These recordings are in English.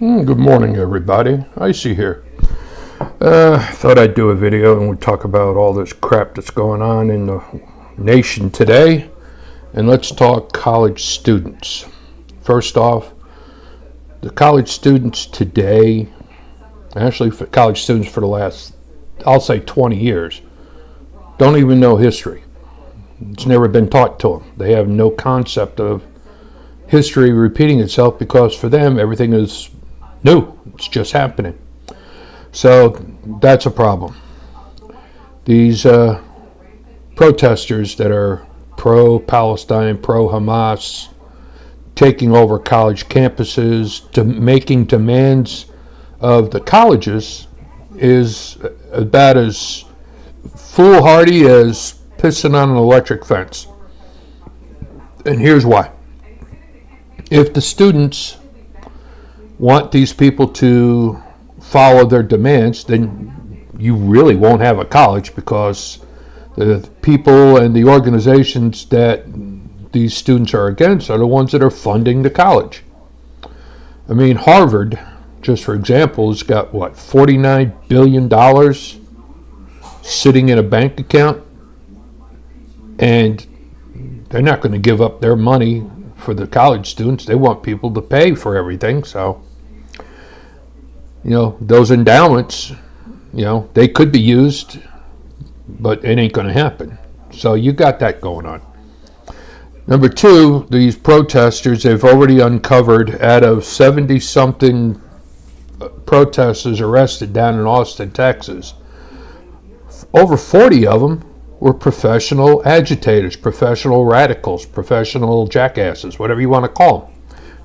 Good morning, everybody. Icy here. Thought I'd do a video and we'd talk about all this crap that's going on in the nation today. And let's talk college students. First off, the college students today, actually for college students for the last, I'll say 20 years, don't even know history. It's never been taught to them. They have no concept of history repeating itself because for them everything is new. It's just happening. So that's a problem. These protesters that are pro-Palestine, pro-Hamas, taking over college campuses, making demands of the colleges is about as foolhardy as pissing on an electric fence. And here's why. If the students want these people to follow their demands, then you really won't have a college, because the people and the organizations that these students are against are the ones that are funding the college. I mean, Harvard, just for example, has got $49 billion sitting in a bank account, and they're not going to give up their money for the college students. They want people to pay for everything. So, those endowments, they could be used, but it ain't going to happen. So you got that going on. Number two, these protesters, they've already uncovered, out of 70-something protesters arrested down in Austin, Texas, over 40 of them were professional agitators, professional radicals, professional jackasses, whatever you want to call them.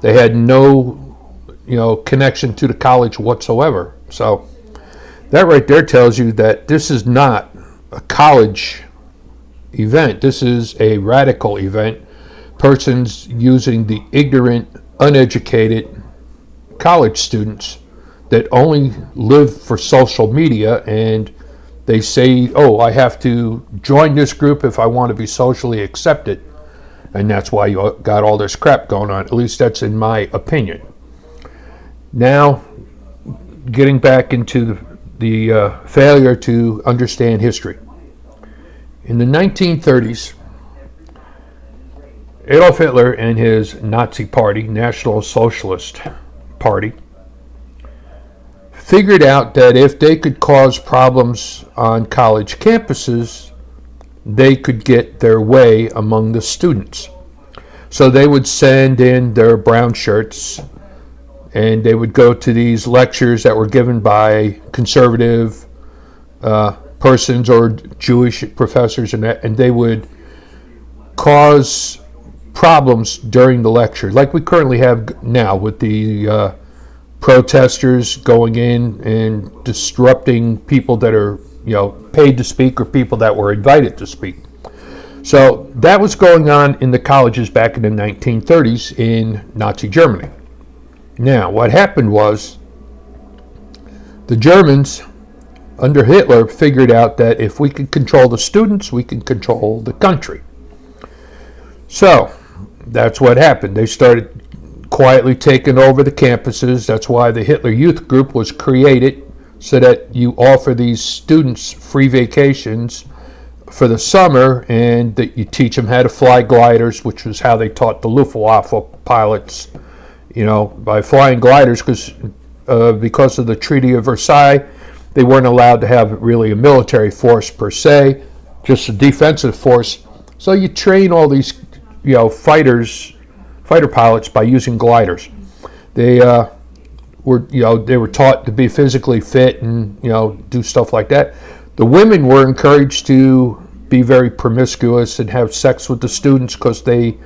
They had no, connection to the college whatsoever. So that right there tells you that this is not a college event. This is a radical event. Persons using the ignorant, uneducated college students that only live for social media, and they say, oh, I have to join this group if I want to be socially accepted. And that's why you got all this crap going on. At least that's in my opinion. Now, getting back into the failure to understand history. In the 1930s, Adolf Hitler and his Nazi party, National Socialist Party, figured out that if they could cause problems on college campuses, they could get their way among the students. So they would send in their brown shirts, and they would go to these lectures that were given by conservative persons or Jewish professors, and they would cause problems during the lecture, like we currently have now with the protesters going in and disrupting people that are, paid to speak, or people that were invited to speak. So that was going on in the colleges back in the 1930s in Nazi Germany. Now, what happened was the Germans under Hitler figured out that if we could control the students, we can control the country. So that's what happened. They started quietly taking over the campuses. That's why the Hitler Youth Group was created, so that you offer these students free vacations for the summer, and that you teach them how to fly gliders, which was how they taught the Luftwaffe pilots, by flying gliders, because of the Treaty of Versailles, they weren't allowed to have really a military force per se, just a defensive force. So you train all these, fighter pilots by using gliders. They were taught to be physically fit and do stuff like that. The women were encouraged to be very promiscuous and have sex with the students, because they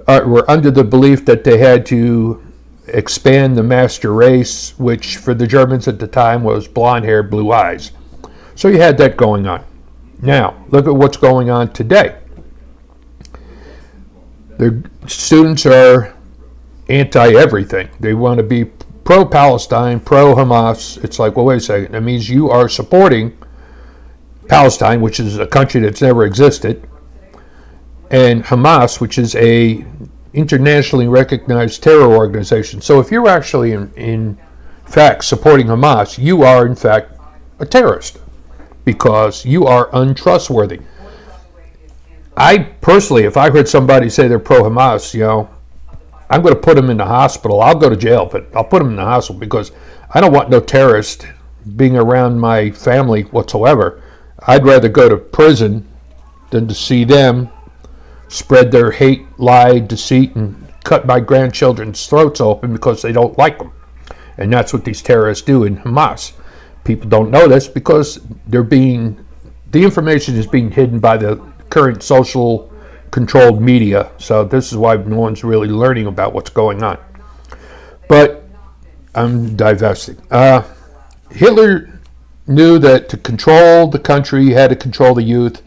were under the belief that they had to expand the master race, which for the Germans at the time was blonde hair, blue eyes. So you had that going on. Now, look at what's going on today. The students are anti-everything. They want to be pro-Palestine, pro-Hamas. It's like, well, wait a second. That means you are supporting Palestine, which is a country that's never existed, and Hamas, which is a internationally recognized terror organization. So if you're actually in fact supporting Hamas, you are in fact a terrorist because you are untrustworthy. I personally, if I heard somebody say they're pro-Hamas, I'm going to put them in the hospital. I'll go to jail, but I'll put them in the hospital because I don't want no terrorist being around my family whatsoever. I'd rather go to prison than to see them spread their hate, lie, deceit, and cut my grandchildren's throats open because they don't like them. And that's what these terrorists do in Hamas. People don't know this because the information is being hidden by the current social controlled media. So this is why no one's really learning about what's going on. But I'm divesting. Hitler knew that to control the country, he had to control the youth,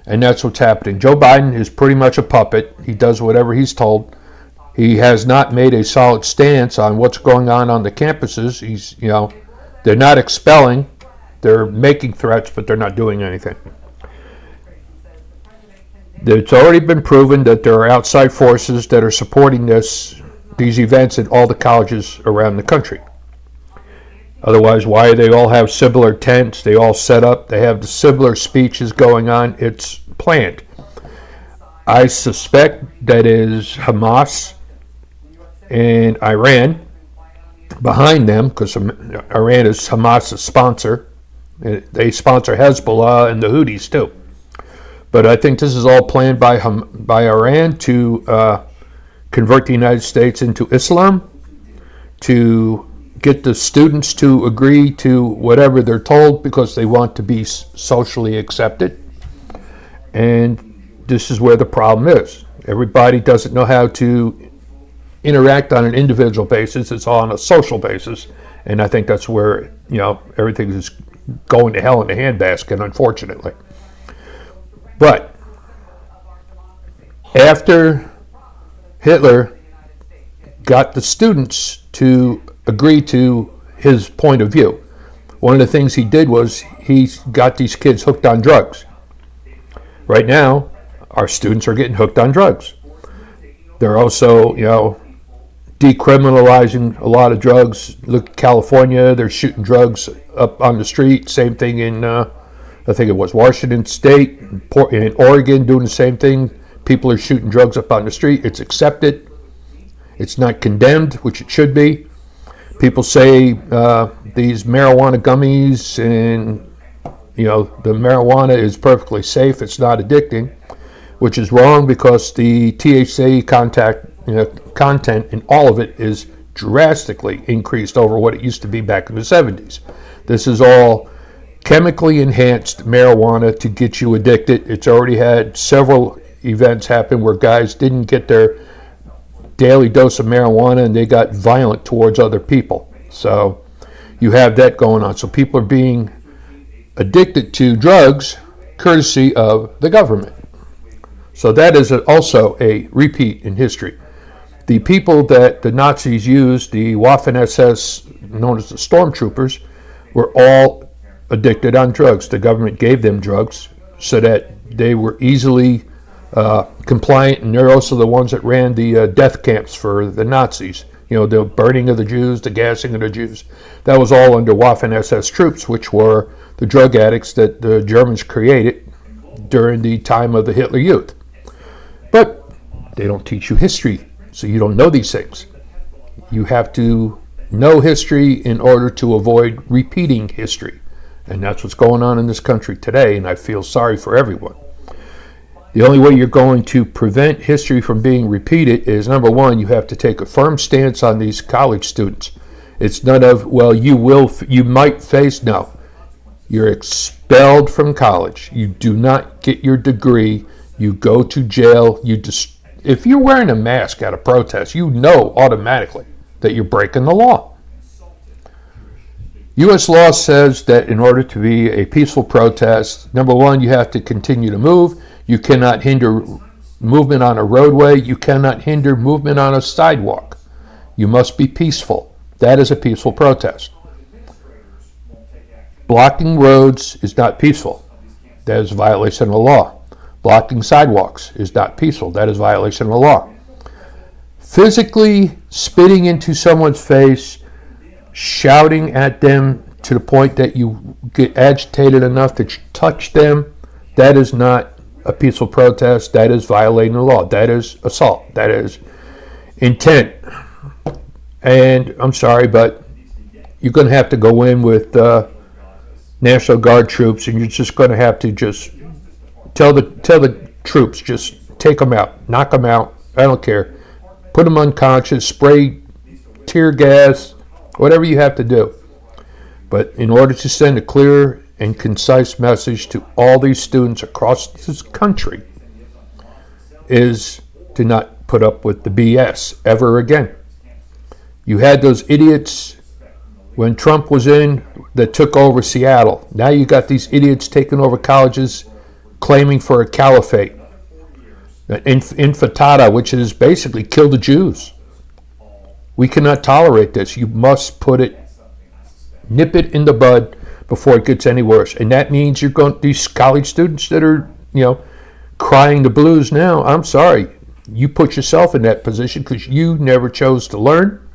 and that's what's happening. Joe Biden is pretty much a puppet. He does whatever he's told. He has not made a solid stance on what's going on the campuses. They're not expelling. They're making threats, but they're not doing anything. It's already been proven that there are outside forces that are supporting these events at all the colleges around the country. Otherwise, why they all have similar tents? They all set up. They have the similar speeches going on. It's planned. I suspect that is Hamas and Iran behind them, because Iran is Hamas' sponsor. They sponsor Hezbollah and the Houthis too. But I think this is all planned by Iran to convert the United States into Islam, to get the students to agree to whatever they're told because they want to be socially accepted. And this is where the problem is. Everybody doesn't know how to interact on an individual basis. It's all on a social basis. And I think that's where, everything is going to hell in a handbasket, unfortunately. But after Hitler got the students to agree to his point of view, one of the things he did was he got these kids hooked on drugs. Right now, our students are getting hooked on drugs. They're also, decriminalizing a lot of drugs. Look at California, they're shooting drugs up on the street. Same thing in, I think it was Washington State, in Oregon, doing the same thing. People are shooting drugs up on the street. It's accepted. It's not condemned, which it should be. People say these marijuana gummies and, the marijuana is perfectly safe. It's not addicting, which is wrong because the THC content in all of it is drastically increased over what it used to be back in the 70s. This is all chemically enhanced marijuana to get you addicted. It's already had several events happen where guys didn't get their daily dose of marijuana and they got violent towards other people. So you have that going on. So people are being addicted to drugs courtesy of the government. So that is also a repeat in history. The people that the Nazis used, the Waffen-SS, known as the stormtroopers, were all addicted on drugs. The government gave them drugs so that they were easily compliant, and they're also the ones that ran the death camps for the Nazis. The burning of the Jews, the gassing of the Jews. That was all under Waffen-SS troops, which were the drug addicts that the Germans created during the time of the Hitler Youth. But they don't teach you history, so you don't know these things. You have to know history in order to avoid repeating history. And that's what's going on in this country today, and I feel sorry for everyone. The only way you're going to prevent history from being repeated is, number one, you have to take a firm stance on these college students. It's none of, well, you might face, no. You're expelled from college. You do not get your degree. You go to jail. If you're wearing a mask at a protest, you know automatically that you're breaking the law. U.S. law says that in order to be a peaceful protest, number one, you have to continue to move. You cannot hinder movement on a roadway. You cannot hinder movement on a sidewalk. You must be peaceful. That is a peaceful protest. Blocking roads is not peaceful. That is a violation of the law. Blocking sidewalks is not peaceful. That is a violation of the law. physically spitting into someone's face, shouting at them to the point that you get agitated enough that you touch them, that is not a peaceful protest. That is violating the law. That is assault. That is intent. And I'm sorry, but you're going to have to go in with National Guard troops, and you're just going to have to just tell the troops, just take them out, knock them out. I don't care. Put them unconscious, spray tear gas, whatever you have to do. But in order to send a clear and concise message to all these students across this country is to not put up with the BS ever again. You had those idiots when Trump was in that took over Seattle. Now you got these idiots taking over colleges claiming for a caliphate. Intifada, which is basically kill the Jews. We cannot tolerate this. You must nip it in the bud before it gets any worse. And that means these college students that are, crying the blues now, I'm sorry. You put yourself in that position because you never chose to learn.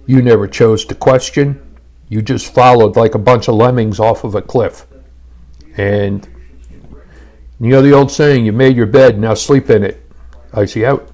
You never chose to question. You just followed like a bunch of lemmings off of a cliff. And the old saying, you made your bed, now sleep in it. ICY out.